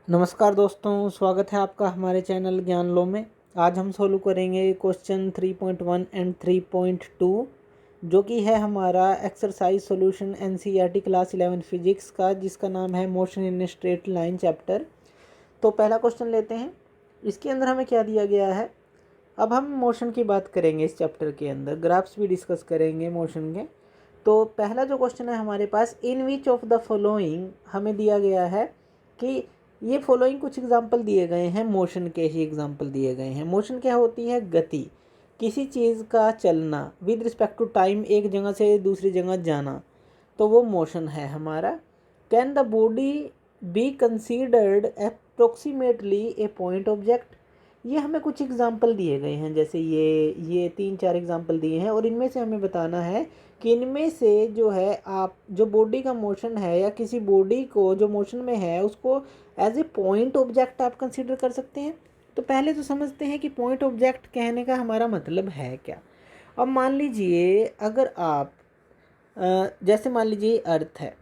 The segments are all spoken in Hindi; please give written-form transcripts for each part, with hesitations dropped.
नमस्कार दोस्तों, स्वागत है आपका हमारे चैनल ज्ञान लो में। आज हम सोल्व करेंगे क्वेश्चन 3.1 एंड 3.2 जो कि है हमारा exercise solution NCERT class 11 physics का, जिसका नाम है motion in straight line chapter. तो पहला क्वेश्चन लेते हैं। इसके अंदर हमें क्या दिया गया है। अब हम मोशन की बात करेंगे इस चैप्टर के अंदर, ग्राफ्स भी डिस्कस करेंगे मोशन के। तो पहला जो क्वेश्चन है हमारे पास, इन विच ऑफ द फॉलोइंग, हमें दिया गया है कि ये फॉलोइंग कुछ एग्जाम्पल दिए गए हैं, मोशन के ही एग्जाम्पल दिए गए हैं। मोशन क्या होती है? गति, किसी चीज़ का चलना विद रिस्पेक्ट टू टाइम, एक जगह से दूसरी जगह जाना, तो वो मोशन है हमारा। Can the body be considered approximately A point object. ये हमें कुछ एग्जाम्पल दिए गए हैं, जैसे ये 3-4 एग्जाम्पल दिए हैं, और इनमें से हमें बताना है कि इनमें से जो है आप जो बॉडी का मोशन है या किसी बॉडी को जो मोशन में है उसको एज ए पॉइंट ऑब्जेक्ट आप कंसीडर कर सकते हैं। तो पहले तो समझते हैं कि पॉइंट ऑब्जेक्ट कहने का हमारा मतलब है क्या। अब मान लीजिए अगर आप जैसे मान लीजिए अर्थ है,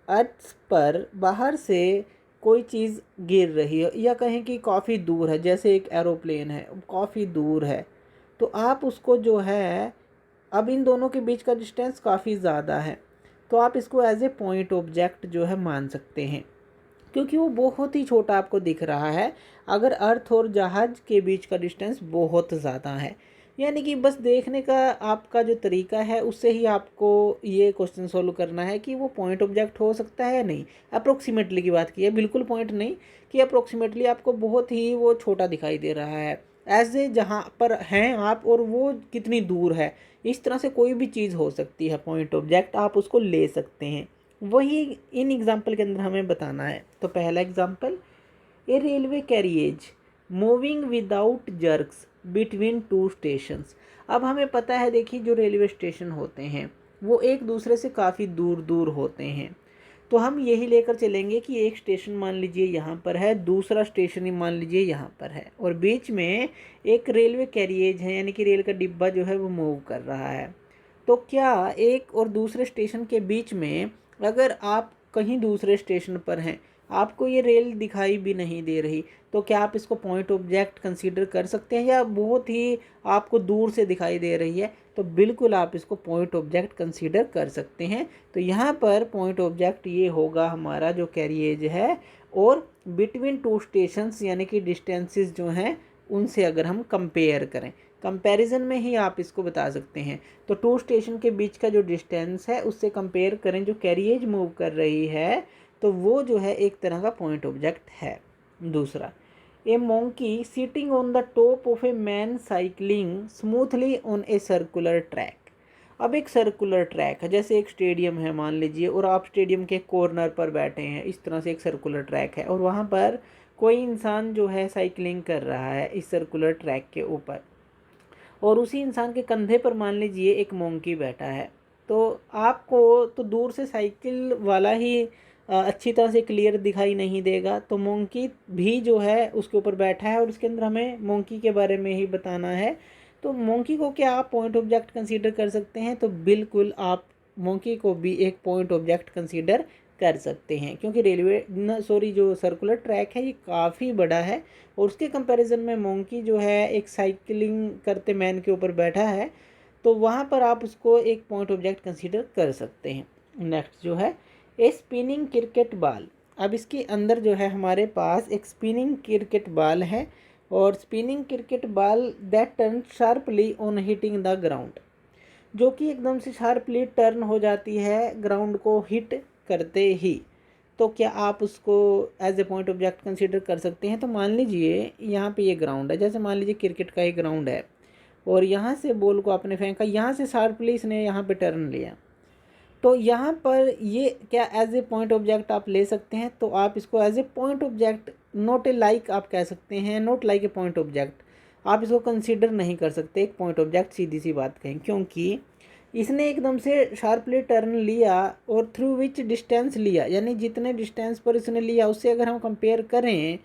अर्थ पर बाहर से कोई चीज़ गिर रही है, या कहें कि काफ़ी दूर है, जैसे एक एरोप्लेन है काफ़ी दूर है, तो आप उसको जो है, अब इन दोनों के बीच का डिस्टेंस काफ़ी ज़्यादा है, तो आप इसको एज ए पॉइंट ऑब्जेक्ट जो है मान सकते हैं, क्योंकि वो बहुत ही छोटा आपको दिख रहा है। अगर अर्थ और जहाज़ के बीच का डिस्टेंस बहुत ज़्यादा है, यानी कि बस देखने का आपका जो तरीका है उससे ही आपको ये क्वेश्चन सोल्व करना है कि वो पॉइंट ऑब्जेक्ट हो सकता है या नहीं। अप्रोक्सीमेटली की बात की है, बिल्कुल पॉइंट नहीं, कि अप्रोक्सीमेटली आपको बहुत ही वो छोटा दिखाई दे रहा है, एज ए जहाँ पर हैं आप और वो कितनी दूर है, इस तरह से कोई भी चीज़ हो सकती है पॉइंट ऑब्जेक्ट, आप उसको ले सकते हैं। वही इन एग्जाम्पल के अंदर हमें बताना है। तो पहला example, a railway carriage moving without jerks between two stations. अब हमें पता है, देखिए जो रेलवे स्टेशन होते हैं वो एक दूसरे से काफ़ी दूर दूर होते हैं, तो हम यही लेकर चलेंगे कि एक स्टेशन मान लीजिए यहाँ पर है, दूसरा स्टेशन ही मान लीजिए यहाँ पर है, और बीच में एक रेलवे कैरिएज है, यानी कि रेल का डिब्बा जो है वो मूव कर रहा है। तो क्या एक और दूसरे स्टेशन के बीच में, अगर आप कहीं दूसरे स्टेशन पर हैं, आपको ये रेल दिखाई भी नहीं दे रही, तो क्या आप इसको पॉइंट ऑब्जेक्ट कंसीडर कर सकते हैं, या बहुत ही आपको दूर से दिखाई दे रही है, तो बिल्कुल आप इसको पॉइंट ऑब्जेक्ट कंसीडर कर सकते हैं। तो यहाँ पर पॉइंट ऑब्जेक्ट ये होगा हमारा जो कैरिएज है, और बिटवीन टू स्टेशंस यानी कि डिस्टेंसेस जो हैं उनसे अगर हम कंपेयर करें, कंपैरिजन में ही आप इसको बता सकते हैं। तो टू स्टेशन के बीच का जो डिस्टेंस है उससे कंपेयर करें, जो कैरिएज मूव कर रही है तो वो जो है एक तरह का पॉइंट ऑब्जेक्ट है। दूसरा, a monkey sitting on the top of a man cycling smoothly on a circular track. अब एक सर्कुलर ट्रैक है, जैसे एक स्टेडियम है मान लीजिए, और आप स्टेडियम के कॉर्नर पर बैठे हैं, इस तरह से एक सर्कुलर ट्रैक है, और वहाँ पर कोई इंसान जो है साइकिलिंग कर रहा है इस सर्कुलर ट्रैक के ऊपर, और उसी इंसान के कंधे पर मान लीजिए एक मोंकी बैठा है। तो आपको तो दूर से साइकिल वाला ही अच्छी तरह से क्लियर दिखाई नहीं देगा, तो मोंकी भी जो है उसके ऊपर बैठा है, और उसके अंदर हमें मोंकी के बारे में ही बताना है। तो मोंकी को क्या आप पॉइंट ऑब्जेक्ट कंसीडर कर सकते हैं? तो बिल्कुल आप मोंकी को भी एक पॉइंट ऑब्जेक्ट कंसीडर कर सकते हैं, क्योंकि जो सर्कुलर ट्रैक है ये काफ़ी बड़ा है, और उसके कंपैरिजन में मोंकी जो है एक साइकिलिंग करते मैन के ऊपर बैठा है, तो वहाँ पर आप उसको एक पॉइंट ऑब्जेक्ट कंसीडर कर सकते हैं। नेक्स्ट जो है, ए स्पिनिंग क्रिकेट बॉल। अब इसके अंदर जो है हमारे पास एक स्पिनिंग क्रिकेट बॉल है, और spinning cricket ball that turn sharply on hitting the ground, जो कि एकदम से शार्पली टर्न हो जाती है ग्राउंड को हिट करते ही। तो क्या आप उसको as a point object consider कर सकते हैं? तो मान लीजिए यहाँ पे ये ग्राउंड है, जैसे मान लीजिए क्रिकेट का एक ग्राउंड है, और यहाँ से बॉल को आपने फेंका, यहाँ से शार्पली इसने यहाँ पे टर्न लिया, तो यहाँ पर ये क्या एज ए पॉइंट ऑब्जेक्ट आप ले सकते हैं? तो आप इसको as a point object, not a like आप कह सकते हैं, not like a point object, आप इसको कंसीडर नहीं कर सकते एक पॉइंट ऑब्जेक्ट, सीधी सी बात कहें, क्योंकि इसने एकदम से शार्पली टर्न लिया, और थ्रू विच डिस्टेंस लिया, यानी जितने डिस्टेंस पर इसने लिया उससे अगर हम कंपेयर करें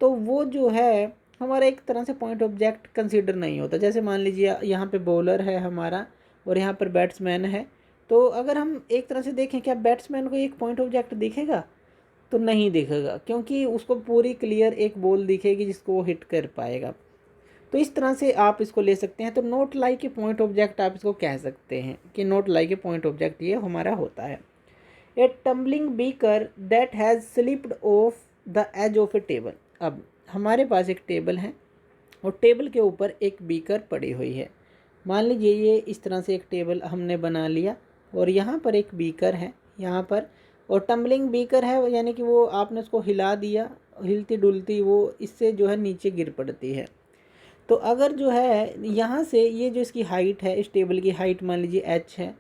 तो वो जो है हमारा एक तरह से पॉइंट ऑब्जेक्ट कंसीडर नहीं होता। जैसे मान लीजिए यहाँ पे बॉलर है हमारा, और यहाँ पर बैट्समैन है, तो अगर हम एक तरह से देखें, क्या बैट्समैन को एक पॉइंट ऑब्जेक्ट दिखेगा? तो नहीं दिखेगा, क्योंकि उसको पूरी क्लियर एक बॉल दिखेगी जिसको वो हिट कर पाएगा। तो इस तरह से आप इसको ले सकते हैं। तो not like a point object आप इसको कह सकते हैं कि not like a point object ये हमारा होता है। A tumbling beaker that has slipped off the edge of a table. अब हमारे पास एक टेबल है और टेबल के ऊपर एक बीकर पड़ी हुई है। मान लीजिए ये इस तरह से एक टेबल हमने बना लिया और यहाँ पर एक बीकर है यहाँ पर, और टम्बलिंग बीकर है यानी कि वो आपने उसको हिला दिया, हिलती डुलती वो इससे जो है नीचे गिर पड़ती है। तो अगर जो है यहाँ से ये जो इसकी हाइट है, इस टेबल की हाइट मान लीजिए h है,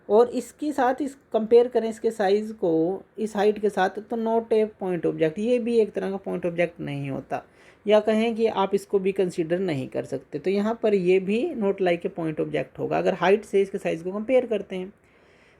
और इसके साथ इस कंपेयर करें इसके साइज़ को इस हाइट के साथ, तो नॉट ए पॉइंट ऑब्जेक्ट, ये भी एक तरह का पॉइंट ऑब्जेक्ट नहीं होता, या कहें कि आप इसको भी कंसीडर नहीं कर सकते। तो यहाँ पर ये भी not like a point object होगा अगर हाइट से इसके साइज़ को कंपेयर करते हैं।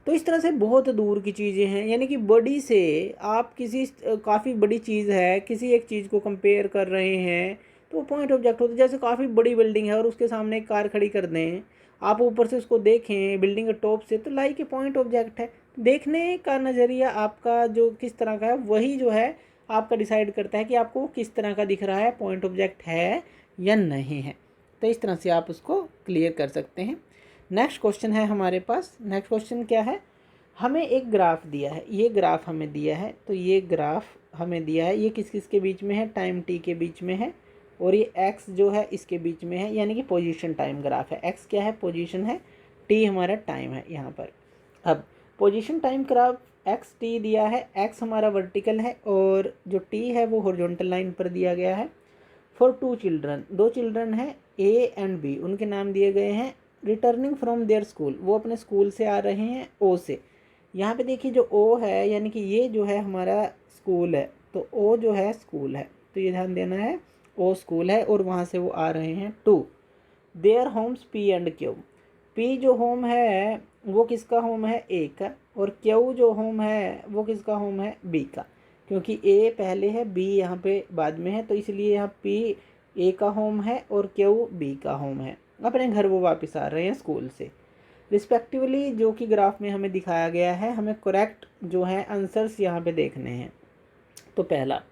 तो इस तरह से बहुत दूर की चीज़ें हैं, यानी कि बड़ी से आप किसी काफ़ी बड़ी चीज़ है किसी एक चीज़ को कंपेयर कर रहे हैं तो पॉइंट ऑब्जेक्ट होता है। जैसे काफ़ी बड़ी बिल्डिंग है और उसके सामने एक कार खड़ी कर दें, आप ऊपर से उसको देखें बिल्डिंग के टॉप से, तो लाइक ए पॉइंट ऑब्जेक्ट है। देखने का नज़रिया आपका जो किस तरह का है वही जो है आपका डिसाइड करता है कि आपको किस तरह का दिख रहा है, पॉइंट ऑब्जेक्ट है या नहीं है। तो इस तरह से आप उसको क्लियर कर सकते हैं। नेक्स्ट क्वेश्चन है हमारे पास। नेक्स्ट क्वेश्चन क्या है, हमें एक ग्राफ दिया है, ये ग्राफ हमें दिया है। तो ये ग्राफ हमें दिया है, ये किस किस के बीच में है, टाइम टी के बीच में है, और ये x जो है इसके बीच में है, यानी कि पोजीशन टाइम ग्राफ है। x क्या है, पोजीशन है, t हमारा टाइम है यहाँ पर। अब position time graph x t दिया है, x हमारा वर्टिकल है और जो t है वो हॉरिजॉन्टल लाइन पर दिया गया है। फॉर 2 चिल्ड्रन, 2 चिल्ड्रन हैं a एंड b, उनके नाम दिए गए हैं। रिटर्निंग फ्रॉम देयर स्कूल, वो अपने स्कूल से आ रहे हैं o से। यहाँ पे देखिए जो o है यानी कि ये जो है हमारा स्कूल है, तो o जो है स्कूल है, तो ये ध्यान देना है ओ स्कूल है और वहाँ से वो आ रहे हैं to their homes P and Q. P जो होम है वो किसका होम है, ए का, और क्यू जो होम है वो किसका होम है, बी का। क्योंकि ए पहले है बी यहाँ पे बाद में है, तो इसलिए यहाँ पी ए का होम है और क्यू बी का होम है। अपने घर वो वापस आ रहे हैं स्कूल से रिस्पेक्टिवली, जो कि ग्राफ में हमें दिखाया गया है। हमें करेक्ट जो है आंसर्स यहाँ पे देखने हैं। तो पहला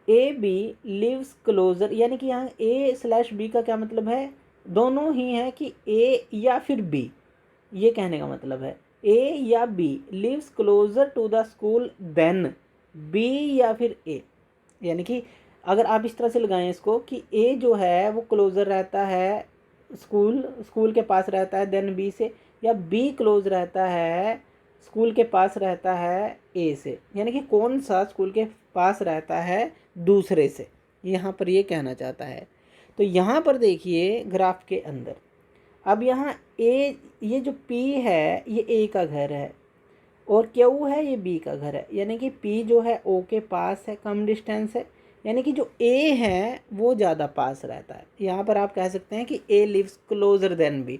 ए बी लिव्स क्लोजर, यानी कि यहाँ ए स्लैश बी का क्या मतलब है, दोनों ही है कि ए या फिर बी, ये कहने का मतलब है ए या B lives closer to the school than B या फिर ए। यानी कि अगर आप इस तरह से लगाएं इसको कि ए जो है वो क्लोजर रहता है स्कूल के पास रहता है देन बी से, या बी क्लोज रहता है स्कूल के पास रहता है ए से, यानी कि कौन सा स्कूल के पास रहता है दूसरे से, यहाँ पर ये कहना चाहता है। तो यहाँ पर देखिए ग्राफ के अंदर, अब यहाँ ए, ये जो पी है ये ए का घर है और क्यू है ये बी का घर है, यानी कि पी जो है ओ के पास है, कम डिस्टेंस है, यानी कि जो ए है वो ज़्यादा पास रहता है। यहाँ पर आप कह सकते हैं कि ए लिव्स क्लोजर देन बी,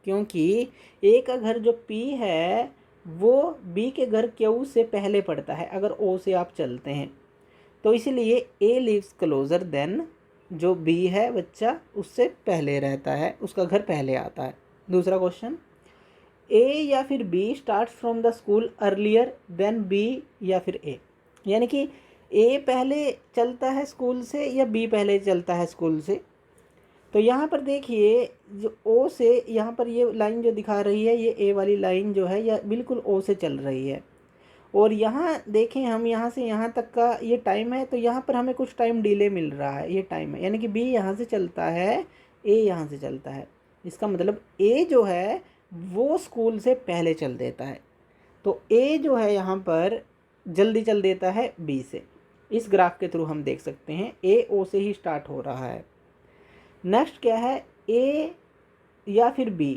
क्योंकि ए का घर जो पी है वो बी के घर क्यू से पहले पड़ता है अगर ओ से आप चलते हैं, तो इसीलिए ए लिव्स क्लोजर देन जो बी है बच्चा उससे पहले रहता है, उसका घर पहले आता है। दूसरा क्वेश्चन, ए या फिर B start from the school earlier than B या फिर ए, यानी कि ए पहले चलता है स्कूल से या बी पहले चलता है स्कूल से। तो यहाँ पर देखिए जो ओ से यहाँ पर ये लाइन जो दिखा रही है ये ए वाली लाइन जो है यह बिल्कुल ओ से चल रही है, और यहाँ देखें हम यहाँ से यहाँ तक का ये टाइम है, तो यहाँ पर हमें कुछ टाइम डिले मिल रहा है, ये टाइम है, यानी कि बी यहाँ से चलता है ए यहाँ से चलता है, इसका मतलब ए जो है वो स्कूल से पहले चल देता है। तो ए जो है यहाँ पर जल्दी चल देता है बी से, इस ग्राफ के थ्रू हम देख सकते हैं ए ओ से ही स्टार्ट हो रहा है। नेक्स्ट क्या है, ए या फिर बी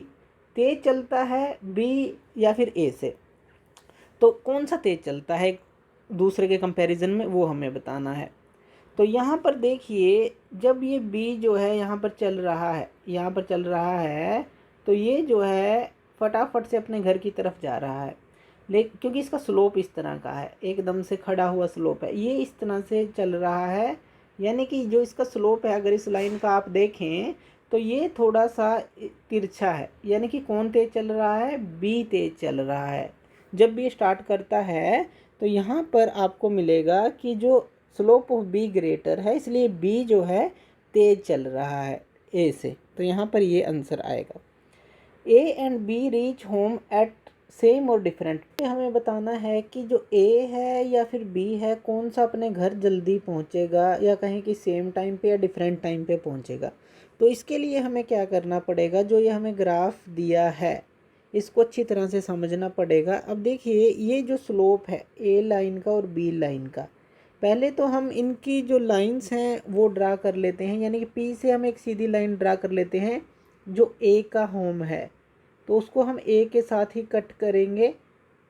तेज चलता है बी या फिर ए से, तो कौन सा तेज चलता है दूसरे के कंपैरिजन में वो हमें बताना है। तो यहाँ पर देखिए जब ये बी जो है यहाँ पर चल रहा है, यहाँ पर चल रहा है, तो ये जो है फटाफट से अपने घर की तरफ जा रहा है, लेकिन क्योंकि इसका स्लोप इस तरह का है, एकदम से खड़ा हुआ स्लोप है, ये इस तरह से चल रहा है, यानी कि जो इसका स्लोप है अगर इस लाइन का आप देखें तो ये थोड़ा सा तिरछा है, यानी कि कौन तेज चल रहा है, बी तेज चल रहा है। जब भी स्टार्ट करता है तो यहाँ पर आपको मिलेगा कि जो स्लोप ऑफ बी ग्रेटर है, इसलिए बी जो है तेज चल रहा है ए से, तो यहाँ पर ये आंसर आएगा। A and B reach home at same और डिफरेंट। हमें बताना है कि जो ए है या फिर बी है, कौन सा अपने घर जल्दी पहुँचेगा, या कहें कि सेम टाइम पे या डिफरेंट टाइम पे पहुँचेगा। तो इसके लिए हमें क्या करना पड़ेगा, जो ये हमें ग्राफ दिया है इसको अच्छी तरह से समझना पड़ेगा। अब देखिए ये जो स्लोप है ए लाइन का और बी लाइन का, पहले तो हम इनकी जो लाइंस हैं वो ड्रा कर लेते हैं, यानी कि पी से हम एक सीधी लाइन ड्रा कर लेते हैं। जो ए का होम है तो उसको हम ए के साथ ही कट करेंगे,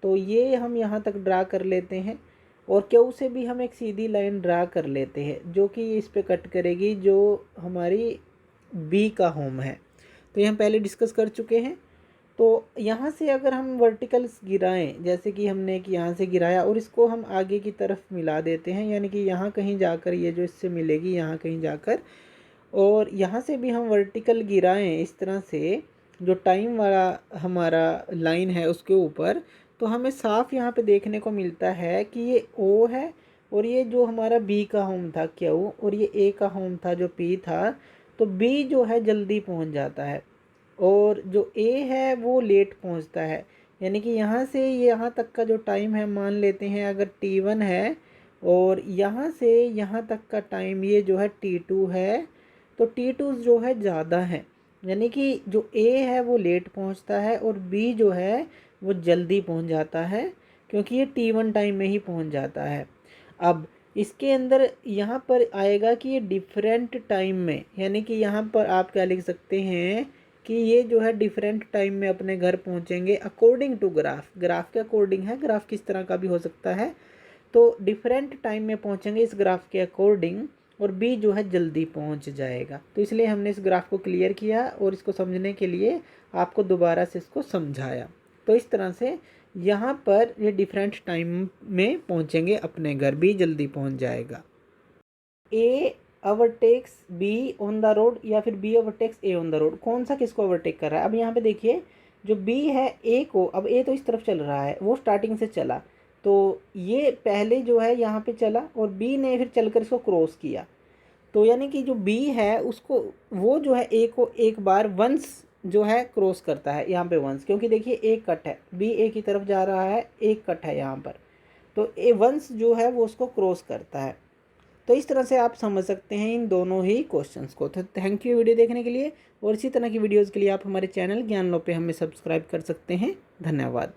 तो ये हम यहाँ तक ड्रा कर लेते हैं। और क्यू से भी हम एक सीधी लाइन ड्रा कर लेते हैं जो कि इस पे कट करेगी जो हमारी बी का होम है। तो ये हम पहले डिस्कस कर चुके हैं। तो यहाँ से अगर हम वर्टिकल्स गिराएं, जैसे कि हमने कि यहाँ से गिराया और इसको हम आगे की तरफ मिला देते हैं, यानी कि यहाँ कहीं जाकर ये जो इससे मिलेगी यहाँ कहीं जाकर, और यहाँ से भी हम वर्टिकल गिराएं इस तरह से जो टाइम वाला हमारा लाइन है उसके ऊपर, तो हमें साफ यहाँ पे देखने को मिलता है कि ये ओ है और ये जो हमारा बी का होम था क्यू, और ये ए का होम था जो पी था। तो बी जो है जल्दी पहुँच जाता है और जो ए है वो लेट पहुंचता है, यानी कि यहाँ से यहाँ तक का जो टाइम है मान लेते हैं अगर t1 है, और यहाँ से यहाँ तक का टाइम ये जो है t2 है, तो t2 जो है ज़्यादा है, यानी कि जो ए है वो लेट पहुंचता है और बी जो है वो जल्दी पहुंच जाता है, क्योंकि ये t1 टाइम में ही पहुंच जाता है। अब इसके अंदर यहाँ पर आएगा कि ये डिफरेंट टाइम में, यानी कि यहाँ पर आप क्या लिख सकते हैं कि ये जो है डिफरेंट टाइम में अपने घर पहुँचेंगे अकॉर्डिंग टू ग्राफ। ग्राफ के अकॉर्डिंग है, ग्राफ किस तरह का भी हो सकता है। तो डिफरेंट टाइम में पहुँचेंगे इस ग्राफ के अकॉर्डिंग, और बी जो है जल्दी पहुँच जाएगा। तो इसलिए हमने इस ग्राफ को क्लियर किया और इसको समझने के लिए आपको दोबारा से इसको समझाया। तो इस तरह से यहाँ पर ये डिफरेंट टाइम में पहुँचेंगे अपने घर, बी जल्दी पहुँच जाएगा। A overtakes B on the road या फिर B overtakes A on the road, कौन सा किसको ओवरटेक कर रहा है। अब यहाँ पे देखिए जो बी है ए को, अब ए तो इस तरफ चल रहा है, वो स्टार्टिंग से चला, तो ये पहले जो है यहाँ पे चला और बी ने फिर चलकर इसको क्रॉस किया। तो यानी कि जो बी है उसको, वो जो है ए को एक बार वंस जो है क्रॉस करता है यहाँ पे वंस, क्योंकि देखिए एक कट है, बी ए की तरफ जा रहा है, एक कट है यहाँ पर, तो ए वंस जो है वो उसको क्रॉस करता है। तो इस तरह से आप समझ सकते हैं इन दोनों ही क्वेश्चंस को। तो थैंक यू वीडियो देखने के लिए, और इसी तरह की वीडियोज़ के लिए आप हमारे चैनल ज्ञान लो पे हमें सब्सक्राइब कर सकते हैं। धन्यवाद।